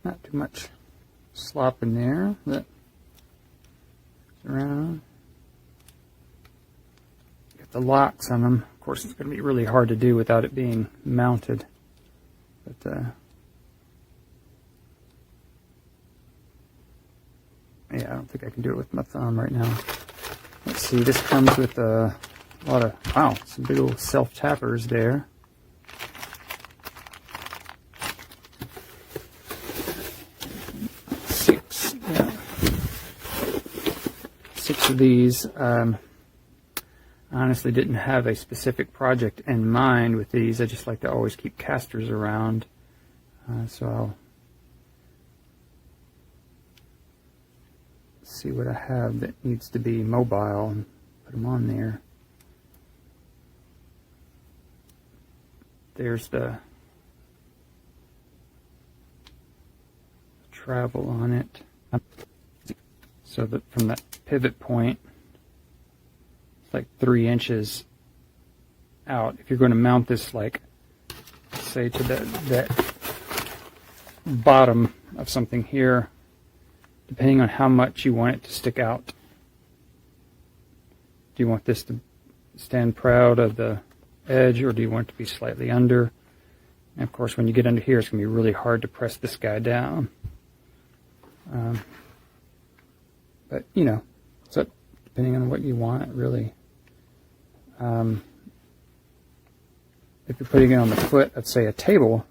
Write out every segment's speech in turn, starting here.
Not too much slop in there. That around. Got the locks on them. Of course, it's going to be really hard to do without it being mounted. But yeah, I don't think I can do it with my thumb right now. Let's see. This comes with a lot of, wow, some big old self-tappers there. Six of these. I honestly didn't have a specific project in mind with these. I just like to always keep casters around. So I'll see what I have that needs to be mobile and put them on there. There's the travel on it. So that from that pivot point, it's like 3 inches out. If you're going to mount this, like, say to that bottom of something here, depending on how much you want it to stick out. Do you want this to stand proud of the edge, or do you want it to be slightly under? And of course, when you get under here, it's going to be really hard to press this guy down. But, you know, so depending on what you want, really. If you're putting it on the foot of, say, a table,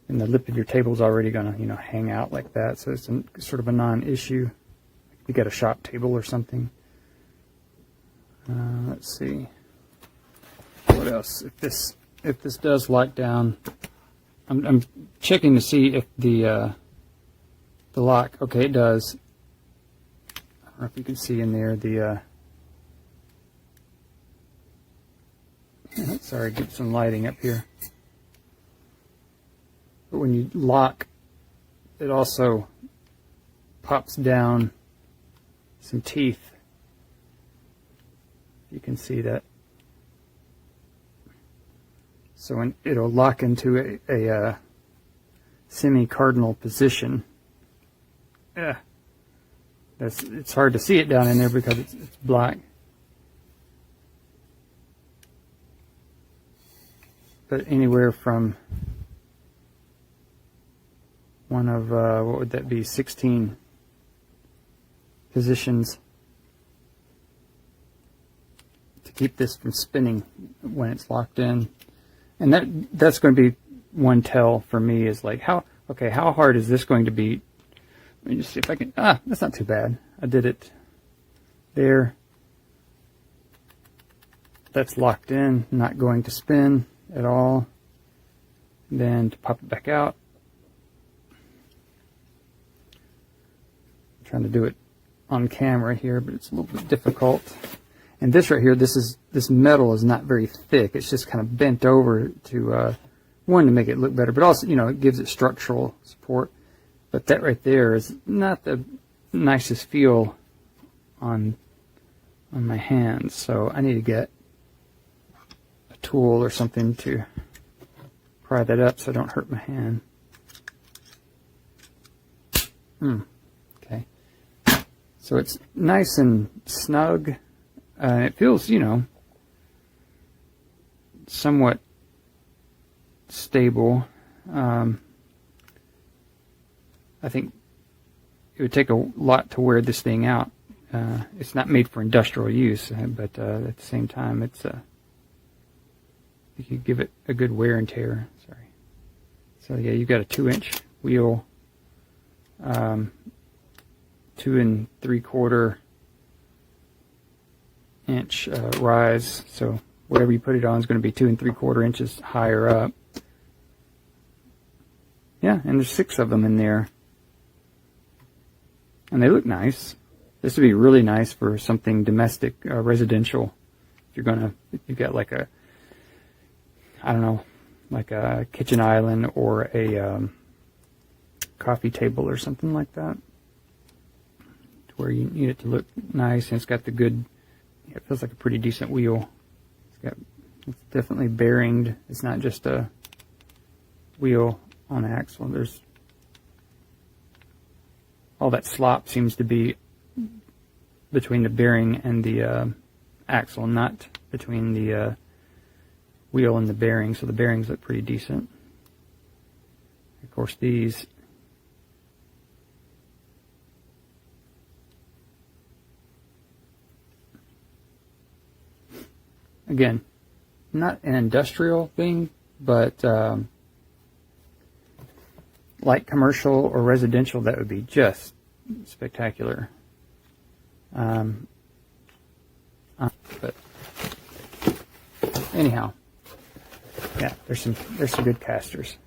and the lip of your table is already going to, you know, hang out like that, so it's sort of a non-issue. You got a shop table or something. Let's see what else. If this does lock down, I'm checking to see if the lock. Okay, it does. I don't know if you can see in there the. Sorry, get some lighting up here. But when you lock, it also pops down some teeth. You can see that. So when it'll lock into a semi-cardinal position. Yeah, it's hard to see it down in there because it's black. But anywhere from one of, what would that be, 16 positions to keep this from spinning when it's locked in. And that's going to be one tell for me, is like, how hard is this going to be? Let me just see if I can, that's not too bad. I did it there. That's locked in, not going to spin at all. Then to pop it back out. I'm trying to do it on camera here, but it's a little bit difficult. And this right here, this metal is not very thick. It's just kind of bent over to one, to make it look better, but also, you know, it gives it structural support. But that right there is not the nicest feel on my hands, so I need to get a tool or something to pry that up so I don't hurt my hand. Okay. So it's nice and snug. It feels, you know, somewhat stable. I think it would take a lot to wear this thing out. It's not made for industrial use, but at the same time, it's you could give it a good wear and tear. Sorry. So yeah, you've got a 2-inch wheel, 2 3/4 inch rise. So whatever you put it on is going to be 2 3/4 inches higher up. Yeah, and there's 6 of them in there. And they look nice. This would be really nice for something domestic, residential. If you've got like a, I don't know, like a kitchen island or a coffee table or something like that, to where you need it to look nice, and it's got the good, it feels like a pretty decent wheel. It's definitely bearinged. It's not just a wheel on axle. There's all that slop seems to be between the bearing and the axle, not between the wheel and the bearing. So the bearings look pretty decent. Of course, these again, not an industrial thing, but like commercial or residential, that would be just spectacular. But anyhow, yeah, there's some good casters.